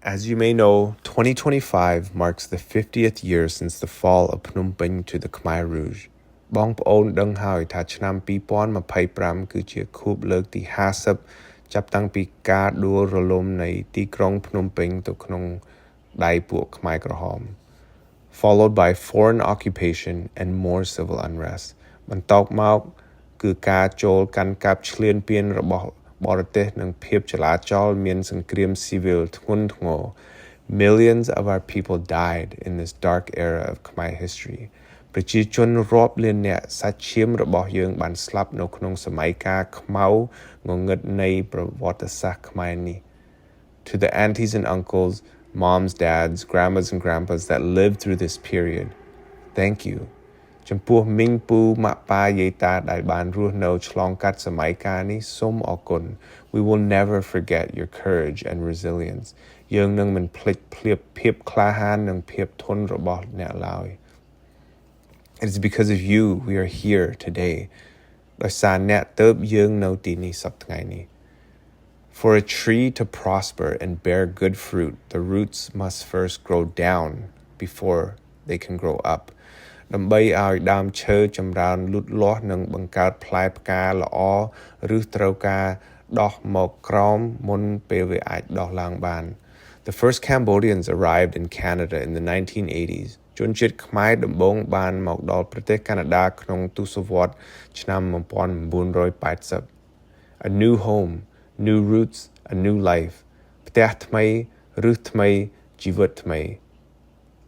As you may know, 2025 marks the 50th year since the fall of Phnom Penh to the Khmer Rouge. បងប្អូនដឹងហើយថាឆ្នាំ2025គឺជាខួបលើកទី50ចាប់តាំងពីការដួលរលំនៃទីក្រុងភ្នំពេញទៅក្នុងដៃពួកខ្មែរក្រហម followed by foreign occupation and more civil unrest បន្ទាប់មកគឺការចូលកាន់កាប់ឈ្លានពានរបស់បរទេសនិងភាពចលាចលមានសង្គ្រាមស៊ីវិលធ្ងន់ធ្ងរ Millions of our people died in this dark era of Khmer history ប្រជាជនរាប់លានអ្នកសាច់ឈាមរបស់យើងបានស្លាប់នៅក្នុងសម័យកាលខ្មៅងងឹតនៃប្រវត្តិសាស្ត្រខ្មែរនេះ To the aunties and uncles, moms, dads, grandmas and grandpas that lived through this period, thank you. ចំពោះមីងពូម៉ាក់ប៉ាយាយតាដែលបានរស់នៅឆ្លងកាត់សម័យកាលនេះសូមអរគុណ We will never forget your courage and resilience. យើងនឹងមិនភ្លេចភាពក្លាហាននិងភាពធន់របស់អ្នកឡើយ It is because of you we are here today. ដោយសារអ្នកទើបយើងនៅទីនេះសប្តាហ៍នេះ For a tree to prosper and bear good fruit, the roots must first grow down before they can grow up. ដើម្បីឲ្យដើមឈើចម្រើនលូតលាស់និងបង្កើតផ្លែផ្កាល្អឬត្រូវការដោះមកក្រោមមុនពេលវាអាចដោះឡើងបាន The first Cambodians arrived in Canada in the 1980s. ជនជាតិខ្មែរដំបូងបានមកដល់ប្រទេសកាណាដាក្នុងទសវត្សរ៍ឆ្នាំ1980 A new home, new roots, a new life. ផ្ទះថ្មីរឹសថ្មីជីវិតថ្មី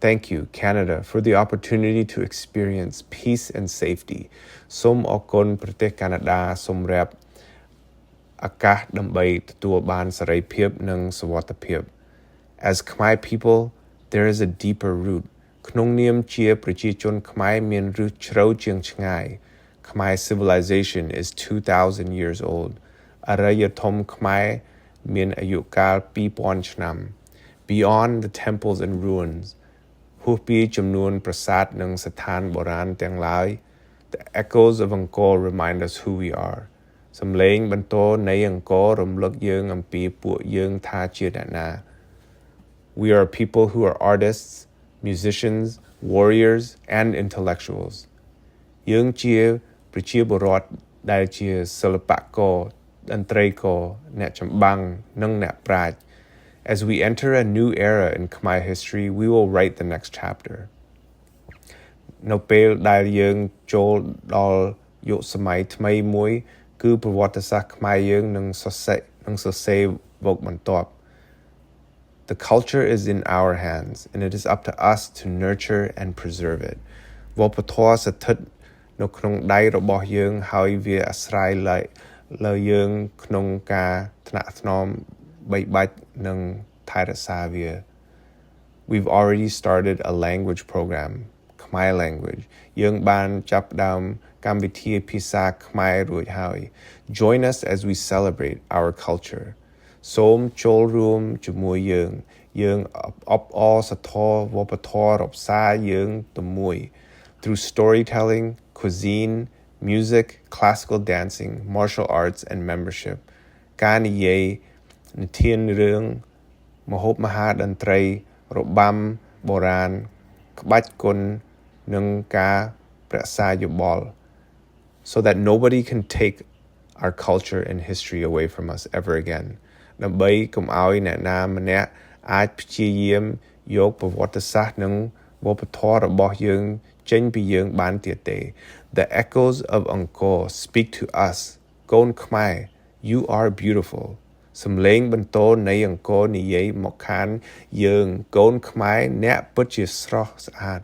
Thank you, Canada, for the opportunity to experience peace and safety. សូមអរគុណប្រទេសកាណាដាសម្រាប់ឱកាសដើម្បីទទួលបានសេរីភាពនិងសុវត្ថិភាព As Khmer people, there is a deeper root. ក្នុងនាមជាប្រជាជនខ្មែរមានឫសជ្រៅជាងឆ្ងាយ Khmer civilization is 2,000 years old. អរិយធម៌ខ្មែរមានអាយុកាល 2,000 ឆ្នាំ Beyond the temples and ruins, ហួសពីចំនួនប្រាសាទនិងស្ថានបុរាណទាំងឡាយ The echoes of Angkor remind us who we are. សំឡេងបន្ទរនៃអង្គររំលឹកយើងអំពីពួកយើងថាជាអ្នកណា We are people who are artists, musicians, warriors, and intellectuals. យើងជាប្រជាពលរដ្ឋដែលជាសិល្បករតន្ត្រីករអ្នកចម្បាំងនិងអ្នកប្រាជ្ញ As we enter a new era in Khmer history, we will write the next chapter. នៅពេលដែលយើងចូលដល់យុគសម័យថ្មីមួយគឺប្រវត្តិសាស្ត្រខ្មែរយើងនឹងសរសេរវគ្គបន្ទាប់ The culture is in our hands, and it is up to us to nurture and preserve it. វប្បធម៌ស្ថិតនៅក្នុងដៃរបស់យើងហើយវាអាស្រ័យលើយើងក្នុងការថ្នាក់ថ្នមបីបាច់និងថែរក្សាវា We've already started a language program, Khmer language. យើងបានចាប់ផ្ដើមកម្មវិធីភាសាខ្មែររួចហើយ Join us as we celebrate our culture. សូមចូលរួមជាមួយយើងអបអរសាទរវប្បធម៌រក្សាយើងទៅមួយ Through storytelling, cuisine, music, classical dancing, martial arts, and membership. ការនិយាយនិទានរឿងម្ហូបអាហារតន្ត្រីរបាំបុរាណក្បាច់គុននិងការប្រក្សាយោបល់ so that nobody can take our culture and history away from us ever again ដើម្បីកុំឲ្យអ្នកណាម្នាក់អាចព្យាយាមយកប្រវត្តិសាស្ត្រនិងវប្បធម៌របស់យើងចេញពីយើងបានទៀតទេ The echoes of Angkor speak to us កូនខ្មែរ You are beautiful សំឡេងបន្ទរនៃអង្គរនិយាយមកខាងយើងកូនខ្មែរអ្នកពិតជាស្រស់ស្អាត